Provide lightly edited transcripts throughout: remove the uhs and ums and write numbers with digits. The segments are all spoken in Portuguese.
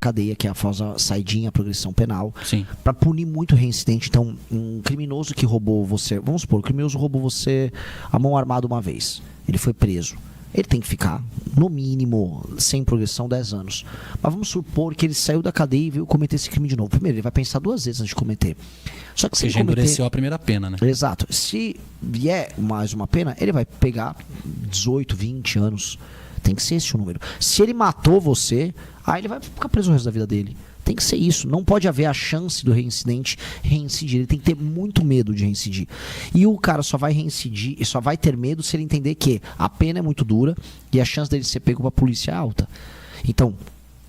cadeia, que é a famosa saidinha, progressão penal, Sim. para punir muito reincidente. Então, um criminoso que roubou você, vamos supor, o criminoso roubou você a mão armada uma vez, ele foi preso. Ele tem que ficar, no mínimo, sem progressão, 10 anos. Mas vamos supor que ele saiu da cadeia e veio cometer esse crime de novo. Primeiro, ele vai pensar 2 vezes antes de cometer. Só que se Você ele já cometer... endureceu a primeira pena, né? Exato. Se vier mais uma pena, ele vai pegar 18, 20 anos. Tem que ser esse o número. Se ele matou você, aí ele vai ficar preso o resto da vida dele. Tem que ser isso. Não pode haver a chance do reincidente reincidir. Ele tem que ter muito medo de reincidir. E o cara só vai reincidir e só vai ter medo se ele entender que a pena é muito dura e a chance dele ser pego pra polícia é alta. Então,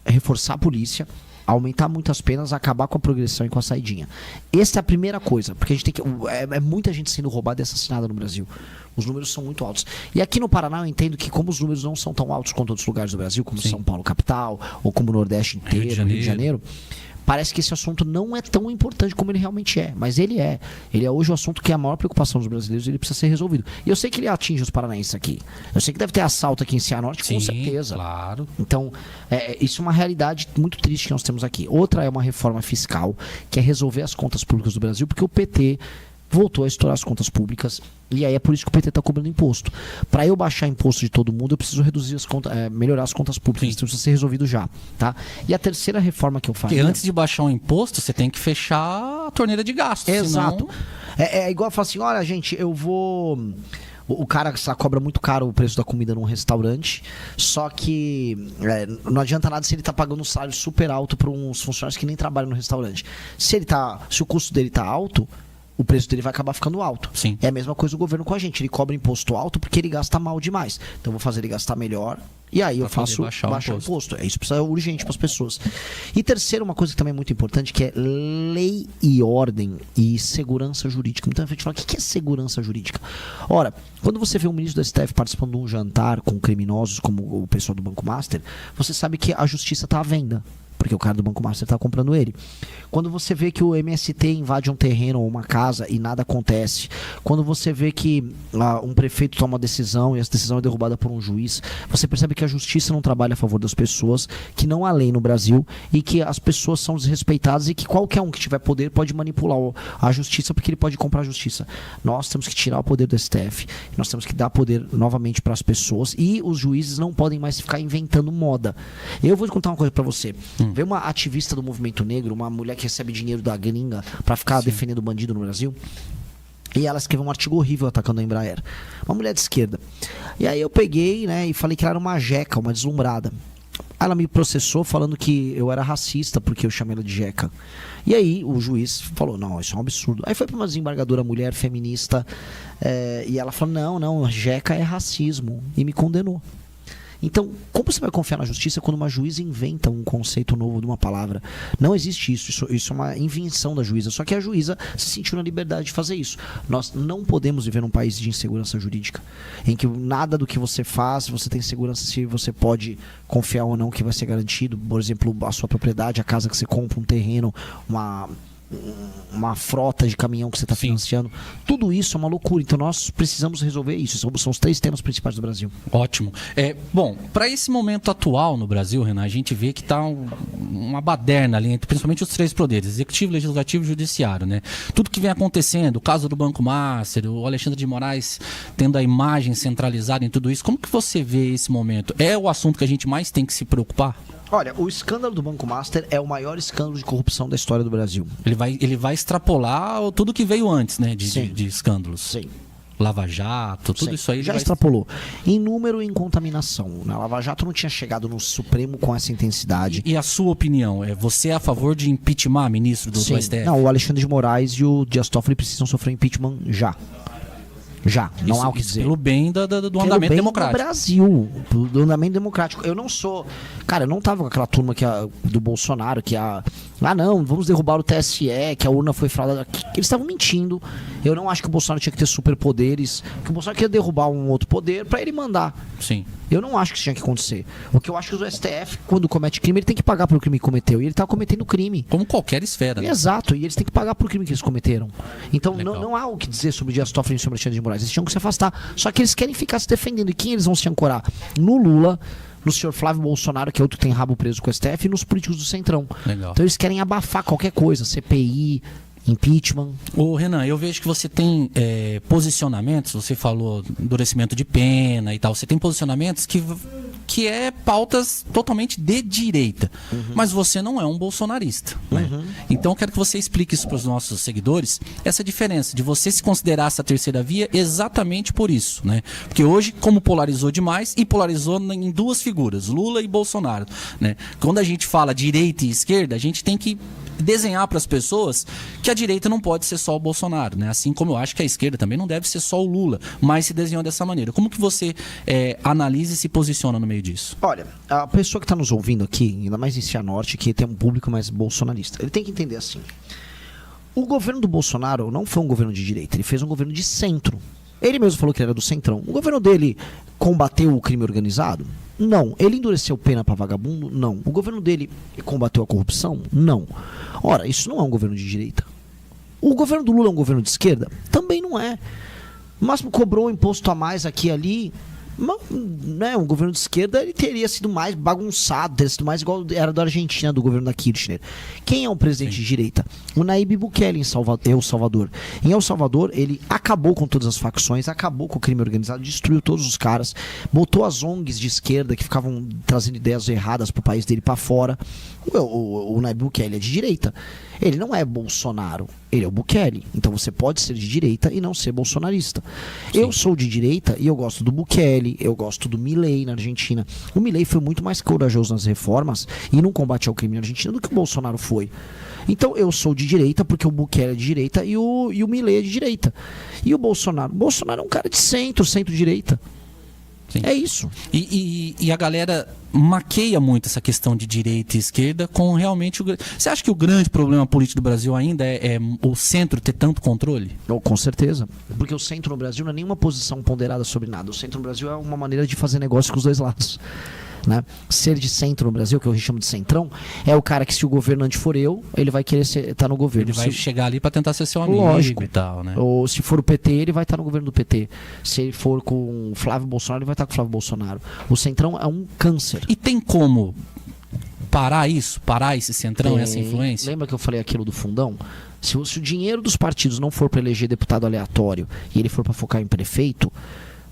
reforçar a polícia, aumentar muitas penas, acabar com a progressão e com a saidinha. Essa é a primeira coisa, porque a gente tem que. É muita gente sendo roubada e assassinada no Brasil. Os números são muito altos. E aqui no Paraná eu entendo que, como os números não são tão altos quanto outros lugares do Brasil, como São Paulo capital, ou como o Nordeste inteiro, Rio de Janeiro, parece que esse assunto não é tão importante como ele realmente é. Mas ele é. Ele é hoje o assunto que é a maior preocupação dos brasileiros e ele precisa ser resolvido. E eu sei que ele atinge os paranaenses aqui. Eu sei que deve ter assalto aqui em Cianorte, com certeza. Claro. Então, isso é uma realidade muito triste que nós temos aqui. Outra é uma reforma fiscal, que é resolver as contas públicas do Brasil, porque o PT voltou a estourar as contas públicas e aí é por isso que o PT está cobrando imposto. Para eu baixar imposto de todo mundo, eu preciso reduzir as contas, melhorar as contas públicas. Isso precisa ser resolvido já, tá? E a terceira reforma que eu faço. Porque antes de baixar um imposto, você tem que fechar a torneira de gastos. Exato. Senão... É igual eu falar assim, olha, gente, eu vou... O cara cobra muito caro o preço da comida num restaurante, só que não adianta nada se ele tá pagando um salário super alto para uns funcionários que nem trabalham no restaurante. Se o custo dele tá alto, o preço dele vai acabar ficando alto. Sim. É a mesma coisa do governo com a gente. Ele cobra imposto alto porque ele gasta mal demais. Então eu vou fazer ele gastar melhor e aí eu faço baixar o imposto. Isso precisa urgente para as pessoas. E terceiro, uma coisa que também é muito importante, que é lei e ordem e segurança jurídica. Muita gente fala, o que é segurança jurídica? Ora, quando você vê o ministro do STF participando de um jantar com criminosos, como o pessoal do Banco Master, você sabe que a justiça está à venda. Porque o cara do Banco Master está comprando ele. Quando você vê que o MST invade um terreno ou uma casa e nada acontece. Quando você vê que um prefeito toma uma decisão e essa decisão é derrubada por um juiz, você percebe que a justiça não trabalha a favor das pessoas, que não há lei no Brasil e que as pessoas são desrespeitadas e que qualquer um que tiver poder pode manipular a justiça porque ele pode comprar a justiça. Nós temos que tirar o poder do STF, nós temos que dar poder novamente para as pessoas e os juízes não podem mais ficar inventando moda. Eu vou contar uma coisa para você. Vê uma ativista do movimento negro, uma mulher que recebe dinheiro da gringa pra ficar defendendo o bandido no Brasil. E ela escreveu um artigo horrível atacando a Embraer. Uma mulher de esquerda. E aí eu peguei, né, e falei que ela era uma jeca, uma deslumbrada. Ela me processou falando que eu era racista porque eu chamei ela de jeca. E aí o juiz falou, não, isso é um absurdo. Aí foi pra uma desembargadora mulher feminista e ela falou, não, jeca é racismo. E me condenou. Então, como você vai confiar na justiça quando uma juíza inventa um conceito novo de uma palavra? Não existe isso. Isso é uma invenção da juíza. Só que a juíza se sentiu na liberdade de fazer isso. Nós não podemos viver num país de insegurança jurídica, em que nada do que você faz, você tem segurança se você pode confiar ou não que vai ser garantido. Por exemplo, a sua propriedade, a casa que você compra, um terreno, uma frota de caminhão que você está financiando. Tudo isso é uma loucura. Então nós precisamos resolver isso. São os 3 temas principais do Brasil. Ótimo. Bom, para esse momento atual no Brasil, Renan, a gente vê que está uma baderna ali entre principalmente os 3 poderes, executivo, legislativo e judiciário, né? Tudo que vem acontecendo, o caso do Banco Master, o Alexandre de Moraes tendo a imagem centralizada em tudo isso, como que você vê esse momento? É o assunto que a gente mais tem que se preocupar? Olha, o escândalo do Banco Master é o maior escândalo de corrupção da história do Brasil. Ele vai extrapolar tudo que veio antes, né, de escândalos. Sim. Lava Jato, tudo isso aí. Já extrapolou. Em número e em contaminação. A Lava Jato não tinha chegado no Supremo com essa intensidade. E a sua opinião? Você é a favor de impeachment ministro do STF? Não, o Alexandre de Moraes e o Dias Toffoli precisam sofrer impeachment já. Não há o que dizer. Pelo bem do andamento democrático. Do Brasil, do andamento democrático. Eu não sou... Cara, eu não tava com aquela turma do Bolsonaro, não, vamos derrubar o TSE, que a urna foi fraudada. Eles estavam mentindo. Eu não acho que o Bolsonaro tinha que ter superpoderes, que o Bolsonaro queria derrubar um outro poder pra ele mandar. Sim. Eu não acho que isso tinha que acontecer. O que eu acho que o STF, quando comete crime, ele tem que pagar pelo crime que cometeu. E ele tá cometendo crime. Como qualquer esfera, né? Exato, e eles têm que pagar por crime que eles cometeram. Então não há o que dizer sobre o Dias Toffoli e sobre o Alexandre de Moraes. Eles tinham que se afastar. Só que eles querem ficar se defendendo. E quem eles vão se ancorar? No Lula, no senhor Flávio Bolsonaro, que é outro que tem rabo preso com o STF, e nos políticos do Centrão. Legal. Então eles querem abafar qualquer coisa, CPI, impeachment. Ô Renan, eu vejo que você tem posicionamentos, você falou endurecimento de pena e tal, você tem posicionamentos que é pautas totalmente de direita, mas você não é um bolsonarista, né? Então eu quero que você explique isso para os nossos seguidores, essa diferença de você se considerar essa terceira via exatamente por isso, né? Porque hoje, como polarizou demais, e polarizou em duas figuras, Lula e Bolsonaro, né? Quando a gente fala direita e esquerda, a gente tem que desenhar para as pessoas que a direita não pode ser só o Bolsonaro, né? Assim como eu acho que a esquerda também não deve ser só o Lula, mas se desenhou dessa maneira. Como que você analisa e se posiciona no meio disso? Olha, a pessoa que está nos ouvindo aqui, ainda mais em Cianorte, que tem um público mais bolsonarista, ele tem que entender assim: o governo do Bolsonaro não foi um governo de direita, ele fez um governo de centro. Ele mesmo falou que ele era do Centrão. O governo dele combateu o crime organizado? Não. Ele endureceu pena para vagabundo? Não. O governo dele combateu a corrupção? Não. Ora, isso não é um governo de direita. O governo do Lula é um governo de esquerda? Também não é. O máximo cobrou um imposto a mais aqui e ali. Mas, né, um governo de esquerda ele teria sido mais bagunçado, teria sido mais igual era da Argentina, do governo da Kirchner. Quem é um presidente de direita? O Nayib Bukele em El Salvador. Em El Salvador, ele acabou com todas as facções, acabou com o crime organizado, destruiu todos os caras, botou as ONGs de esquerda que ficavam trazendo ideias erradas pro país dele para fora. O Nayib Bukele é de direita. Ele não é Bolsonaro, ele é o Bukele. Então você pode ser de direita e não ser bolsonarista. Sim. Eu sou de direita e eu gosto do Bukele, eu gosto do Milei na Argentina. O Milei foi muito mais corajoso nas reformas e no combate ao crime na Argentina do que o Bolsonaro foi. Então eu sou de direita porque o Bukele é de direita e o Milei é de direita. E o Bolsonaro? O Bolsonaro é um cara de centro-direita. Sim. É isso. E a galera maqueia muito essa questão de direita e esquerda com realmente... Você acha que o grande problema político do Brasil ainda é o centro ter tanto controle? Com certeza. Porque o centro no Brasil não é nenhuma posição ponderada sobre nada. O centro no Brasil é uma maneira de fazer negócio com os dois lados. Né? Ser de centro no Brasil, que eu chamo de centrão, é o cara que, se o governante for eu, ele vai querer estar no governo. Ele vai chegar ali para tentar ser seu amigo. Lógico. E tal, né? Ou se for o PT, ele vai estar no governo do PT. Se ele for com o Flávio Bolsonaro, ele vai estar com o Flávio Bolsonaro. O centrão é um câncer. E tem como parar isso? Parar esse centrão, essa influência? Lembra que eu falei aquilo do fundão? Se o dinheiro dos partidos não for para eleger deputado aleatório e ele for para focar em prefeito,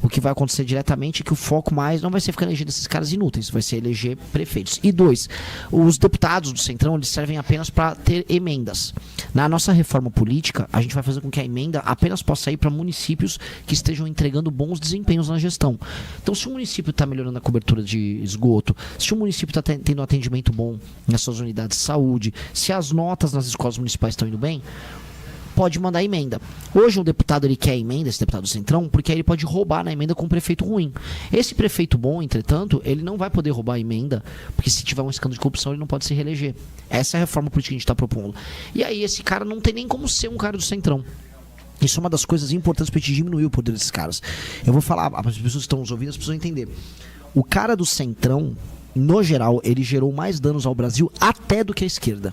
o que vai acontecer diretamente é que o foco mais não vai ser ficar elegendo esses caras inúteis, vai ser eleger prefeitos. E 2, os deputados do Centrão, eles servem apenas para ter emendas. Na nossa reforma política, a gente vai fazer com que a emenda apenas possa ir para municípios que estejam entregando bons desempenhos na gestão. Então, se o município está melhorando a cobertura de esgoto, se o município está tendo um atendimento bom nas suas unidades de saúde, se as notas nas escolas municipais estão indo bem, pode mandar emenda. Hoje o deputado ele quer emenda, esse deputado do Centrão, porque aí ele pode roubar na emenda com um prefeito ruim. Esse prefeito bom, entretanto, ele não vai poder roubar a emenda, porque se tiver um escândalo de corrupção ele não pode se reeleger. Essa é a reforma política que a gente está propondo. E aí esse cara não tem nem como ser um cara do Centrão. Isso é uma das coisas importantes para a gente diminuir o poder desses caras. Eu vou falar, as pessoas que estão nos ouvindo, as pessoas vão entender. O cara do Centrão, no geral, ele gerou mais danos ao Brasil até do que a esquerda.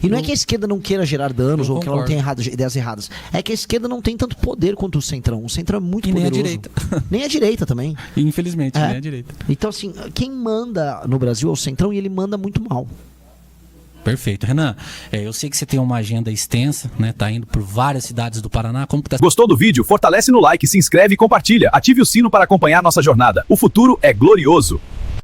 E não é que a esquerda não queira gerar danos ou que ela não tenha ideias erradas. É que a esquerda não tem tanto poder quanto o Centrão. O Centrão é muito poderoso. Nem a direita. Nem a direita também. Infelizmente, nem a direita. Então, assim, quem manda no Brasil é o Centrão e ele manda muito mal. Perfeito. Renan, eu sei que você tem uma agenda extensa, né? Tá indo por várias cidades do Paraná. Como que tá? Gostou do vídeo? Fortalece no like, se inscreve e compartilha. Ative o sino para acompanhar nossa jornada. O futuro é glorioso.